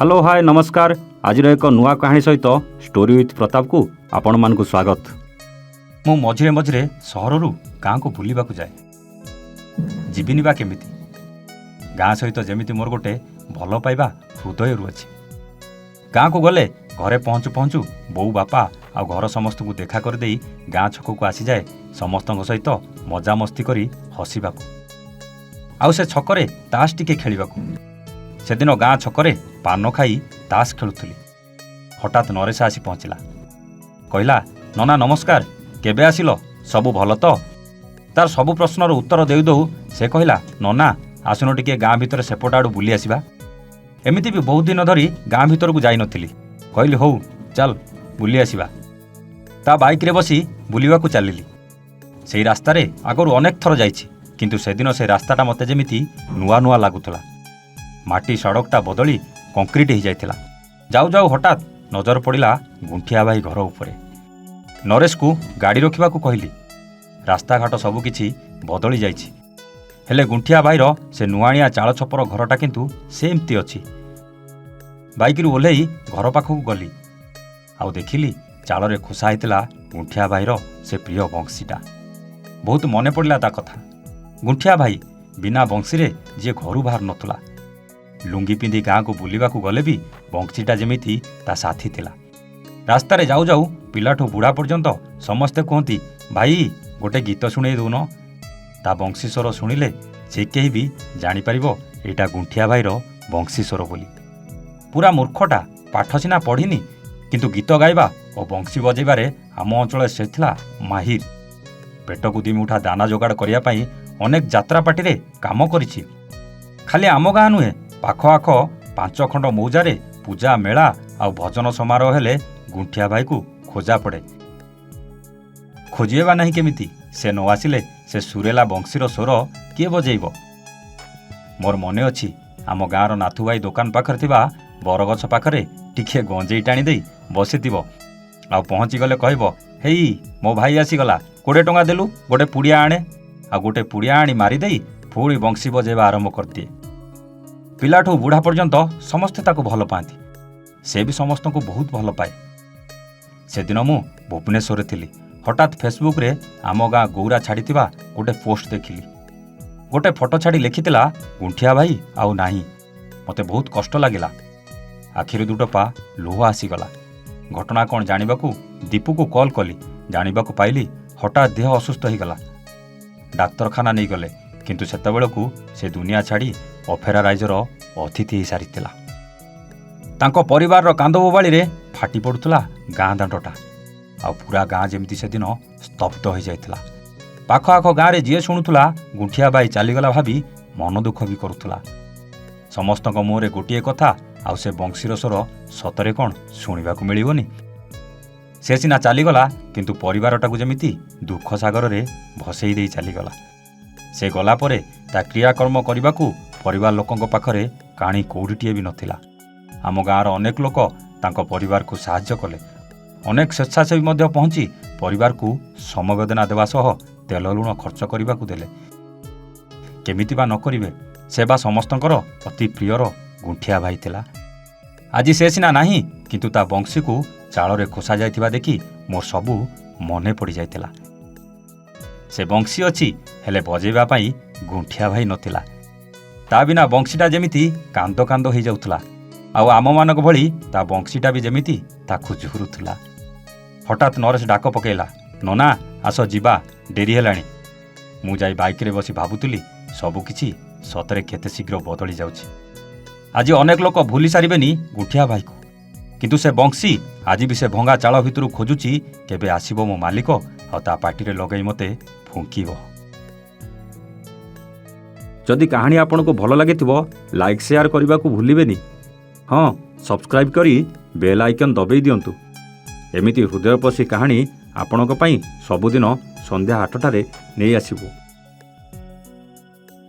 Hello hi नमस्कार। आज एक नुआ कहानी सहित स्टोरी विथ प्रताप को आपण मान को स्वागत। मु मझिरे मझिरे सहर गाँ को बुलवा जाए जीविनी बा केमिति गाँ सहित जमिति मोर गोटे भल पाइबा हृदय अच्छी। गाँ को गले घरे पहुँचु पहुँचु बो बापा आ घर समस्त को देखा कर देई गाँ छक को आसी जाए समस्त सहित मजा मस्ती करी हसीबा आउ से छकरे ताश टिके खेलिबाकू। सेदिन गाँ छकरे पान खाई ताश खेलुथुली। हठात नरेश आसी पहुँचला। कहला नना नमस्कार, केबे आसिल, सबु भल तो? तार सबु प्रश्नर उत्तर देउ देउ से कहला नना आसुन टिके गाँ भितर सेपट आड़ू बुली आसिबा। एमिति भी बहुत दिन धरी गाँ भितर को जाई नथिली। कहली हौ चल बुली आसिबा। ता बाइक रे बसी बुलिवा को चलिली। सेई रास्तारे आगरु अनेक थर जाइछि, किंतु सेदिन से रास्ताटा मते जेमिति नुआ नुआ लागुथला। माटी सड़कटा बदली कंक्रीट हो जाइथिला। जाऊ जाऊ हठात नजर पड़िला गुंठिया भाई घर उपरे। नरेश को गाड़ी रखिबा को कहली। रास्ता घाट सबु किछि बदली जाइछि, हेले गुंठिया भाईर से नुआणिया चाल छपर घरटा किंतु सेमती अछि। बाइक रु ओल्हेई घर पाखକୁ गली आउ देखिली चाल रे खोसा हेतिला गुंठिया भाईर से प्रिय बंशीटा। बहुत मने पड़िला ता कथा। गुंठिया भाई बिना बंशी रे जे घरु बाहर नथुला। लुंगी पिंधि गाँ को बुलवा गले भी बंशीटा जेमिति ता साथी थिला। रास्ता रे जाऊ जाऊ पिलाठू बुढ़ा पर्यंत समस्ते कहती भाई गोटे गीत शुणे दौन। ता बंशी स्वर शुणिले जे केही भी जानीपर एटा गुंठिया भाईर बंशी स्वर बोली। पूरा मूर्खटा, पाठ सिना पढ़िनी किंतु गीत गाइबा और बंशी बजेबारे आम अंचल से थिला माहिर। पेट को दिमुठा दाना जोगाड़ करिया पई अनेक जात्रा पार्टी रे काम करिछि। खाली आम गाँ नुहे, पाख आख 5 खंड मौजारे पूजा मेला आ भजन समारोह हेले गुंठिया भाई को खोजा पड़े। खोजिबा नहीं केमिति, से न आसिले से सुरेला बंशीर स्वर किए बजेइब। मोर मने अछि आम गाँर नाथु भाई दुकान पाखरे थिबा बरगछ पाखरे टिके गंजेई टाणी देई बसिथिबो आ पहुँची गले कहब हेई मो भाई आसीगला, 20 टंका देलु गोटे पुड़िया आणे। आ गोटे पुड़िया आणी मारी देई पुणी बंशी बजेबा आरंभ करदिए। पिलाठू बुढ़ा पर्यंत समस्ते ताको भल पाती, से भी समस्त को बहुत भल पाए। से दिन मु भुवनेश्वर थिली। हठात फेसबुक रे आम गाँ गौरा छाड़ी गोटे पोस्ट देखिली। गोटे फोटो छाड़ी लिखिथिला गुंठिया भाई आउ नाही। मते बहुत कष्ट लागिला। आखिर दुटपा लुह आसीगला। घटना कौन जानिबाकू दीपू को कॉल कली। जानिबाकू पाइली हठात देह असुस्थ होईगला। डाक्तरखाना नहीं गले, किंतु सेतेबेलकू से दुनिया छाड़ी अफेरा राइजर अतिथि हो सारीथिला। तांको परिवार रो कांद बोबाली रे फाटी पड़ुथला गाँ दांडटा। आ पूरा गाँ जेमिति से दिन स्तब्ध हो जाइथिला। पाख आख गाँ रे जी शुणुथुला गुंठिया बाई चलीगला भाभी मन दुख भी करुथुला। समस्त मुहरे गोटे कथा, आउ से बंशीर स्वर सतरे कौन शुणिबाकू मिलिबनी। से सिना चलीगला, किंतु परिवारटाकू जेमिति दुख सागर रे भसेई देई चलीगला। से गला परे ता क्रियाकर्म करबाकू परिवार लोकंक पाखरे काणी कौड़ीटीए भी नथिला। आम गाँर अनेक लोक तांको परिवार को साहाय्य कले। अनेक स्वेच्छासेवी मध्य पहुंची परिवार को समवेदना देवा सह तेल लुण खर्च करबाकू देले। केमिति बा न करिवे, सेवा समस्तंकर अति प्रियर गुंठिया भाई थिला। आज से सिना नाही, किंतु ता बंशी को चाल रे खोसा जाइथिबा देखि मोर सबू मने पड़ी जाइथिला। से बंशी अछि, हेले बजेबा पई गुंठिया भाई नथिला। ता बिना बंशीटा जेमिति कांद कांद हो जाउथला। आउ आम मानक भली ता बंशीटा भी जेमिति ताकू झुरुथला। हठात नरेश डाक पकेला, नना आस जीवा, डेरी हेलाणी। मु जाई बाइक रे बसी भाबुतली सबु किछि सतरे केते शीघ्र बदली जाउछि। आज अनेक लोक भूली सारिबेनी गुंठिया भाई को, किंतु से बंशी आज भी से भंगा चाल भितरु खोजुछि केबे आसीबो मो मालिक आ ता पार्टी रे लगेई मते फुंकीबो। जदि कहानी आपन को भल लगे लाइक शेयर करने को भूलिबेनी। हाँ, सब्सक्राइब करी बेल आइकन दबेई दियंतु। एमिति हृदयस्पर्शी कहानी आपणक पई सबुदिन संध्या 8टारे नहीं आसिबो।